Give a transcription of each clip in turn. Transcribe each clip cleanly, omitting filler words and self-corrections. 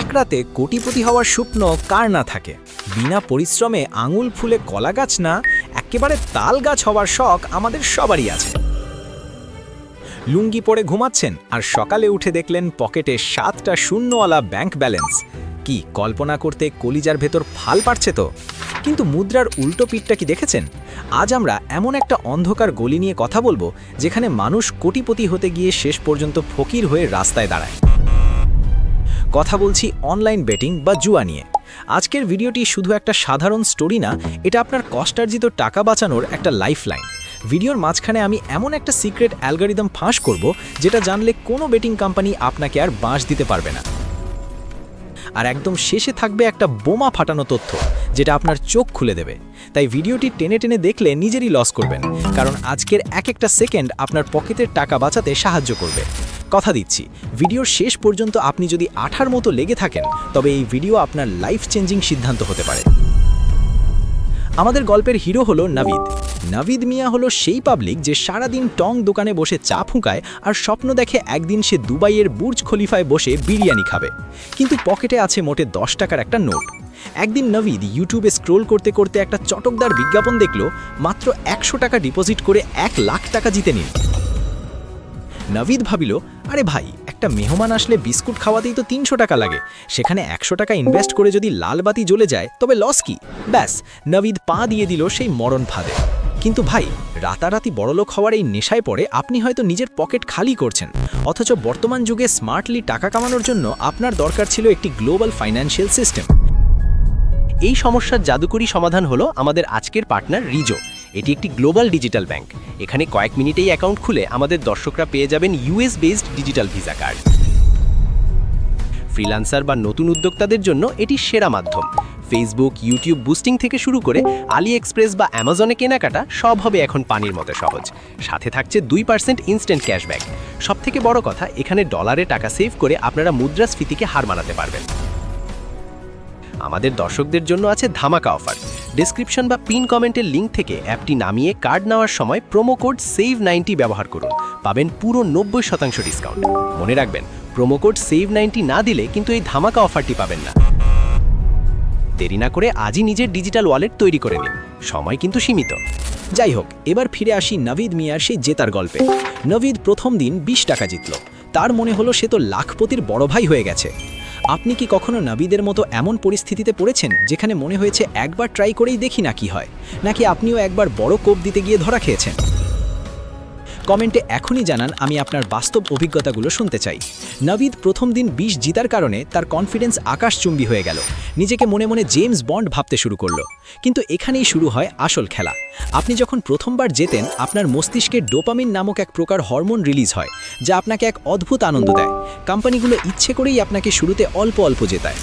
এক রাতে কোটিপতি হওয়ার স্বপ্ন কার না থাকে। বিনা পরিশ্রমে আঙুল ফুলে কলা গাছ না, একেবারে তাল গাছ হওয়ার শখ আমাদের সবারই আছে। লুঙ্গি পরে ঘুমাচ্ছেন আর সকালে উঠে দেখলেন পকেটে 7টা শূন্যওয়ালা ব্যাংক ব্যালেন্স। কি কল্পনা করতে কলিজার ভেতর ফাল পারছে তো। কিন্তু মুদ্রার উল্টো পিঠটা কি দেখেছেন? আজ আমরা এমন একটা অন্ধকার গলি নিয়ে কথা বলবো যেখানে মানুষ কোটিপতি হতে গিয়ে শেষ পর্যন্ত ফকির হয়ে রাস্তায় দাঁড়ায়। কথা বলছি অনলাইন বেটিং বা জুয়া নিয়ে। আজকের ভিডিওটি শুধু একটা সাধারণ স্টোরি না, এটা আপনার কষ্টার্জিত টাকা বাঁচানোর একটা লাইফলাইন। ভিডিওর মাঝখানে আমি এমন একটা সিক্রেট অ্যালগরিদম ফাঁস করব যেটা জানলে কোনো বেটিং কোম্পানি আপনাকে আর বাঁশ দিতে পারবে না। আর একদম শেষে থাকবে একটা বোমা ফাটানো তথ্য যেটা আপনার চোখ খুলে দেবে। তাই ভিডিওটি টেনে টেনে দেখলে নিজেরই লস করবেন, কারণ আজকের এক একটা সেকেন্ড আপনার পকেটের টাকা বাঁচাতে সাহায্য করবে। কথা দিচ্ছি, ভিডিওর শেষ পর্যন্ত আপনি যদি আঠার মতো লেগে থাকেন তবে এই ভিডিও আপনার লাইফ চেঞ্জিং সিদ্ধান্ত হতে পারে। আমাদের গল্পের হিরো হলো নাভিদ। নাভিদ মিয়া হলো সেই পাবলিক যে সারাদিন টং দোকানে বসে চা ফুঁকায় আর স্বপ্ন দেখে একদিন সে দুবাইয়ের বুর্জ খলিফায় বসে বিরিয়ানি খাবে, কিন্তু পকেটে আছে মোটে 10 টাকার একটা নোট। একদিন নাভিদ ইউটিউবে স্ক্রোল করতে করতে একটা চটকদার বিজ্ঞাপন দেখল, মাত্র 100 টাকা ডিপোজিট করে 1 লাখ টাকা জিতে নিন। নাভিদ ভাবিল, আরে ভাই, একটা মেহমান আসলে বিস্কুট খাওয়াতেই তো 300 টাকা লাগে, সেখানে 100 টাকা ইনভেস্ট করে যদি লাল বাতি জ্বলে যায় তবে লস কি? ব্যাস, নাভিদ পা দিয়ে দিল সেই মরণ ফাঁদে। কিন্তু ভাই, রাতারাতি বড়লোক হওয়ার এই নেশায় পড়ে আপনি হয়তো নিজের পকেট খালি করছেন, অথচ বর্তমান যুগে স্মার্টলি টাকা কামানোর জন্য আপনার দরকার ছিল একটি গ্লোবাল ফাইন্যান্সিয়াল সিস্টেম। এই সমস্যার জাদুকরী সমাধান হলো আমাদের আজকের পার্টনার রিজো। এটি একটি গ্লোবাল ডিজিটাল ব্যাংক। এখানে কয়েক মিনিটেই অ্যাকাউন্ট খুলে আমাদের দর্শকরা পেয়ে যাবেন US based digital visa card. Freelancer বা নতুন উদ্যোক্তাদের জন্য এটি সেরা মাধ্যম। ফেসবুক, ইউটিউব বুস্টিং থেকে শুরু করে আলি এক্সপ্রেস বা অ্যামাজনে কেনাকাটা সব হবে এখন পানির মতো সহজ। সাথে থাকছে 2% ইনস্ট্যান্ট ক্যাশব্যাক। সবথেকে বড় কথা, এখানে ডলারে টাকা সেভ করে আপনারা মুদ্রাস্ফীতিকে হার মানাতে পারবেন। আমাদের দর্শকদের জন্য আছে ধামাকা অফার। ডেসক্রিপশন বা পিন কমেন্টের লিঙ্ক থেকে অ্যাপটি নামিয়ে কার্ড নেওয়ার সময় প্রোমো কোড SAVE90 ব্যবহার করুন, পাবেন পুরো 90% ডিসকাউন্ট। মনে রাখবেন, প্রোমো কোড SAVE90 না দিলে কিন্তু এই ধামাকা অফারটি পাবেন না। দেরি না করে আজই নিজের ডিজিটাল ওয়ালেট তৈরি করে নিন, সময় কিন্তু সীমিত। যাই হোক, এবার ফিরে আসি নাভিদ মিয়ার সেই জেতার গল্পে। নাভিদ প্রথম দিন 20 টাকা জিতল। তার মনে হলো সে তো লাখপতির বড় ভাই হয়ে গেছে। আপনি কি কখনো নাভিদের মতো এমন পরিস্থিতিতে পড়েছেন যেখানে মনে হয়েছে একবার ট্রাই করেই দেখি না কি হয়, নাকি আপনিও একবার বড় কোপ দিতে গিয়ে ধরা খেয়েছেন? কমেন্টে এখনই জানান, আমি আপনার বাস্তব অভিজ্ঞতাগুলো শুনতে চাই। নাভিদ প্রথম দিন 20 জিতার কারণে তার কনফিডেন্স আকাশচুম্বী হয়ে গেল, নিজেকে মনে মনে জেমস বন্ড ভাবতে শুরু করলো। কিন্তু এখানেই শুরু হয় আসল খেলা। আপনি যখন প্রথমবার জেতেন, আপনার মস্তিষ্কে ডোপামিন নামক এক প্রকার হরমোন রিলিজ হয়, যা আপনাকে এক অদ্ভুত আনন্দ দেয়। কোম্পানিগুলো ইচ্ছে করেই আপনাকে শুরুতে অল্প অল্প জেতায়।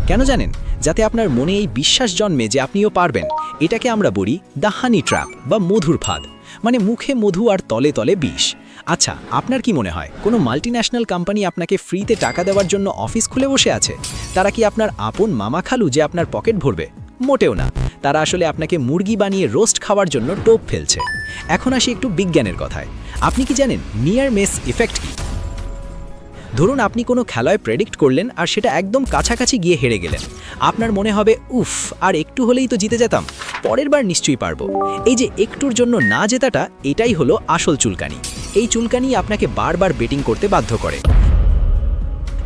কেন জানেন? যাতে আপনার মনে এই বিশ্বাস জন্মে যে আপনিও পারবেন। এটাকে আমরা বলি দ্য হানি ট্র্যাপ বা মধুর ফাঁদ, মানে মুখে মধু আর তলে তলে বিষ। আচ্ছা, আপনার কি মনে হয় কোনো মাল্টিন্যাশনাল কোম্পানি আপনাকে ফ্রিতে টাকা দেওয়ার জন্য অফিস খুলে বসে আছে? তারা কি আপনার আপন মামা খালু যে আপনার পকেট ভরবে? মোটেও না। তারা আসলে আপনাকে মুরগি বানিয়ে রোস্ট খাওয়ার জন্য টোপ ফেলছে। এখন আসি একটু বিজ্ঞানের কথায়। আপনি কি জানেন নিয়ার মিস ইফেক্ট কি? ধরুন আপনি কোনো খেলায় প্রেডিক্ট করলেন আর সেটা একদম কাছাকাছি গিয়ে হেরে গেলেন। আপনার মনে হবে, উফ, আর একটু হলেই তো জিতে যেতাম, পরের বার নিশ্চয়ই পারবো। এই যে একটুর জন্য না জেতাটা, এটাই হলো আসল চুলকানি। এই চুলকানি আপনাকে বারবার বেটিং করতে বাধ্য করে।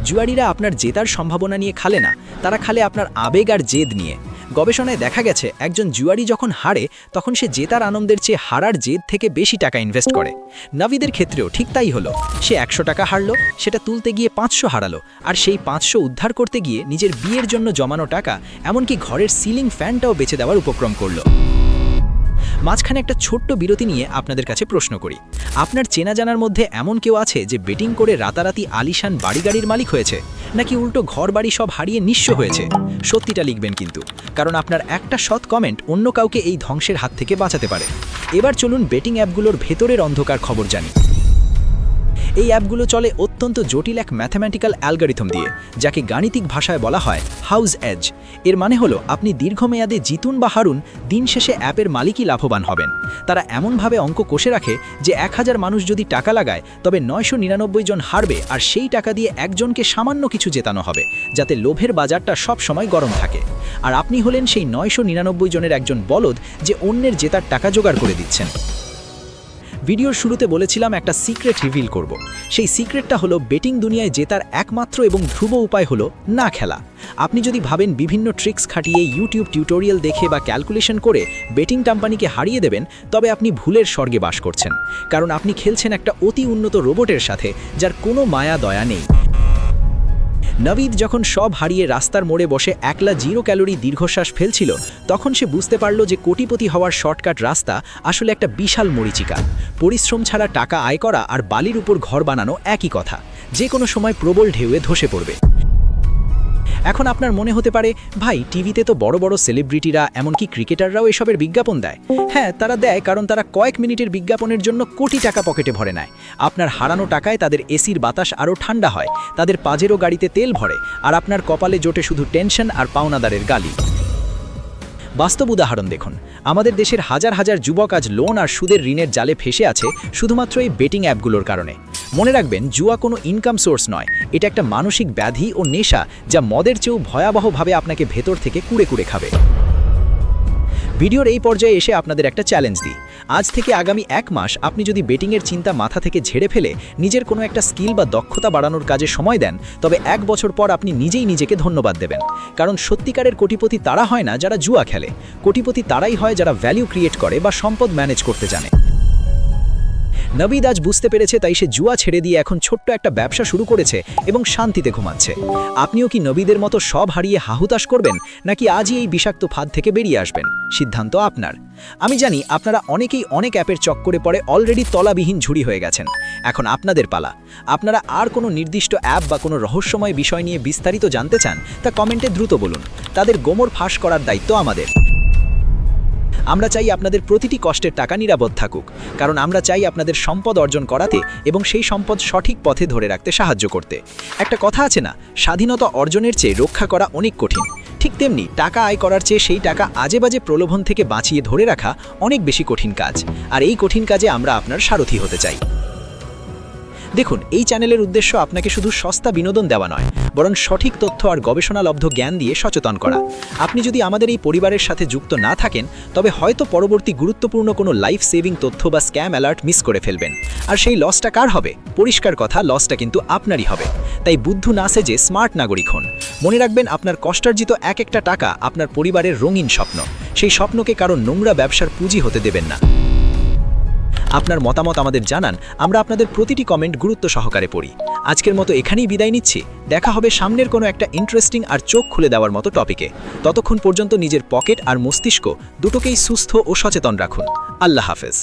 জুয়ারিরা আপনার জেতার সম্ভাবনা নিয়ে খালে না, তারা খালে আপনার আবেগ আর জেদ নিয়ে। গবেষণায় দেখা গেছে, একজন জুয়ারি যখন হারে তখন সে জেতার আনন্দের চেয়ে হারার জেদ থেকে বেশি টাকা ইনভেস্ট করে। নাভিদের ক্ষেত্রেও ঠিক তাই হলো। সে 100 টাকা হারলো, সেটা তুলতে গিয়ে 500 হারালো, আর সেই 500 উদ্ধার করতে গিয়ে নিজের বিয়ের জন্য জমানো টাকা, এমনকি ঘরের সিলিং ফ্যানটাও বেচে দেওয়ার উপক্রম করলো। মাঝখানে একটা ছোট্ট বিরতি নিয়ে আপনাদের কাছে প্রশ্ন করি, আপনার চেনা জানার মধ্যে এমন কেউ আছে যে বেটিং করে রাতারাতি আলিশান বাড়িগাড়ির মালিক হয়েছে, নাকি উল্টো ঘর বাড়ি সব হারিয়ে নিঃস্ব হয়েছে? সত্যিটা লিখবেন কিন্তু, কারণ আপনার একটা সৎ কমেন্ট অন্য কাউকে এই ধ্বংসের হাত থেকে বাঁচাতে পারে। এবার চলুন বেটিং অ্যাপগুলোর ভেতরের অন্ধকার খবর জানি। এই অ্যাপগুলো চলে অত্যন্ত জটিল এক ম্যাথমেটিক্যাল অ্যালগরিথম দিয়ে, যাকে গাণিতিক ভাষায় বলা হয় হাউস এজ। এর মানে হলো আপনি দীর্ঘমেয়াদে জিতুন বা হারুন, দিন শেষে অ্যাপের মালিকই লাভবান হবেন। তারা এমনভাবে অঙ্ক কষে রাখে যে 1000 মানুষ যদি টাকা লাগায় তবে 999 জন হারবে, আর সেই টাকা দিয়ে একজনকে সামান্য কিছু জেতানো হবে, যাতে লোভের বাজারটা সব সময় গরম থাকে। আর আপনি হলেন সেই 999 জনের একজন বলদ যে অন্যের জেতার টাকা জোগাড় করে দিচ্ছেন। ভিডিওর শুরুতে বলেছিলাম একটা সিক্রেট রিভিল করব। সেই সিক্রেটটা হলো বেটিং দুনিয়ায় জেতার একমাত্র এবং ধ্রুব উপায় হলো না খেলা। আপনি যদি ভাবেন বিভিন্ন ট্রিক্স খাটিয়ে ইউটিউব টিউটোরিয়াল দেখে বা ক্যালকুলেশন করে বেটিং কোম্পানিকে হারিয়ে দেবেন, তবে আপনি ভুলের স্বর্গে বাস করছেন। কারণ আপনি খেলছেন একটা অতি উন্নত রোবটের সাথে, যার কোনো মায়া দয়া নেই। নবীদ যখন সব হারিয়ে রাস্তার মোড়ে বসে একলা 0 ক্যালোরি দীর্ঘশ্বাস ফেলছিল, তখন সে বুঝতে পারল যে কোটিপতি হওয়ার শর্টকাট রাস্তা আসলে একটা বিশাল মরীচিকা। পরিশ্রম ছাড়া টাকা আয় করা আর বালির উপর ঘর বানানো একই কথা, যে কোনো সময় প্রবল ঢেউয়ে ধসে পড়বে। এখন আপনার মনে হতে পারে, ভাই টিভিতে তো বড় বড় সেলিব্রিটিরা, এমনকি ক্রিকেটাররাও এসবের বিজ্ঞাপন দেয়। হ্যাঁ, তারা দেয়, কারণ তারা কয়েক মিনিটের বিজ্ঞাপনের জন্য কোটি টাকা পকেটে ভরে নেয়। আপনার হারানো টাকায় তাদের এসির বাতাস আরও ঠান্ডা হয়, তাদের পাজেরো গাড়িতে তেল ভরে, আর আপনার কপালে জোটে শুধু টেনশন আর পাওনাদারের গালি। বাস্তব উদাহরণ দেখুন, আমাদের দেশের হাজার হাজার যুবক আজ লোন আর সুদের ঋণের জালে ফেসে আছে শুধুমাত্র এই বেটিং অ্যাপগুলোর কারণে। মনে রাখবেন, জুয়া কোনো ইনকাম সোর্স নয়, এটা একটা মানসিক ব্যাধি ও নেশা, যা মদের চেয়েও ভয়াবহভাবে আপনাকে ভেতর থেকে কুড়ে কুড়ে খাবে। ভিডিওর এই পর্যায়ে এসে আপনাদের একটা চ্যালেঞ্জ দিই। আজ থেকে আগামী 1 মাস আপনি যদি বেটিংয়ের চিন্তা মাথা থেকে ঝেড়ে ফেলে নিজের কোনো একটা স্কিল বা দক্ষতা বাড়ানোর কাজে সময় দেন, তবে 1 বছর পর আপনি নিজেই নিজেকে ধন্যবাদ দেবেন। কারণ সত্যিকারের কোটিপতি তারা হয় না যারা জুয়া খেলে, কোটিপতি তারাই হয় যারা ভ্যালু ক্রিয়েট করে বা সম্পদ ম্যানেজ করতে জানে। নবীদ আজ বুঝতে পেরেছে, তাই সে জুয়া ছেড়ে দিয়ে এখন ছোট্ট একটা ব্যবসা শুরু করেছে এবং শান্তিতে ঘুমাচ্ছে। আপনিও কি নবীদের মতো সব হারিয়ে হাহুতাশ করবেন, নাকি আজই এই বিষাক্ত ফাঁদ থেকে বেরিয়ে আসবেন? সিদ্ধান্ত আপনার। আমি জানি আপনারা অনেকেই অনেক অ্যাপের চক্করে পড়ে অলরেডি তলাবিহীন ঝুড়ি হয়ে গেছেন। এখন আপনাদের পালা। আপনারা আর কোনো নির্দিষ্ট অ্যাপ বা কোনো রহস্যময় বিষয় নিয়ে বিস্তারিত জানতে চান, তা কমেন্টে দ্রুত বলুন। তাদের গোমর ফাঁস করার দায়িত্ব আমাদের। আমরা চাই আপনাদের প্রতিটি কষ্টের টাকা নিরাপদ থাকুক, কারণ আমরা চাই আপনাদের সম্পদ অর্জন করাতে এবং সেই সম্পদ সঠিক পথে ধরে রাখতে সাহায্য করতে। একটা কথা আছে না, স্বাধীনতা অর্জনের চেয়ে রক্ষা করা অনেক কঠিন। ঠিক তেমনি টাকা আয় করার চেয়ে সেই টাকা আজে বাজে প্রলোভন থেকে বাঁচিয়ে ধরে রাখা অনেক বেশি কঠিন কাজ। আর এই কঠিন কাজে আমরা আপনার সারথি হতে চাই। দেখুন, এই চ্যানেলের উদ্দেশ্য আপনাকে শুধু সস্তা বিনোদন দেওয়া নয়, বরং সঠিক তথ্য আর গবেষণালব্ধ জ্ঞান দিয়ে সচেতন করা। আপনি যদি আমাদের এই পরিবারের সাথে যুক্ত না থাকেন, তবে হয়তো পরবর্তী গুরুত্বপূর্ণ কোনো লাইফ সেভিং তথ্য বা স্ক্যাম অ্যালার্ট মিস করে ফেলবেন। আর সেই লসটা কার হবে? পরিষ্কার কথা, লসটা কিন্তু আপনারই হবে। তাই বুদ্ধু না সেজে স্মার্ট নাগরিক হন। মনে রাখবেন, আপনার কষ্টার্জিত এক একটা টাকা আপনার পরিবারের রঙিন স্বপ্ন। সেই স্বপ্নকে কারো নোংরা ব্যবসার পুঁজি হতে দেবেন না। আপনার মতামত আমাদের জানান, আমরা আপনাদের প্রতিটি কমেন্ট গুরুত্ব সহকারে পড়ি। আজকের মতো এখানেই বিদায় নিচ্ছি। দেখা হবে সামনের কোনো একটা ইন্টারেস্টিং আর চোখ খুলে দেওয়ার মতো টপিকে। ততক্ষণ পর্যন্ত নিজের পকেট আর মস্তিষ্ক দুটোকেই সুস্থ ও সচেতন রাখুন। আল্লাহ হাফেজ।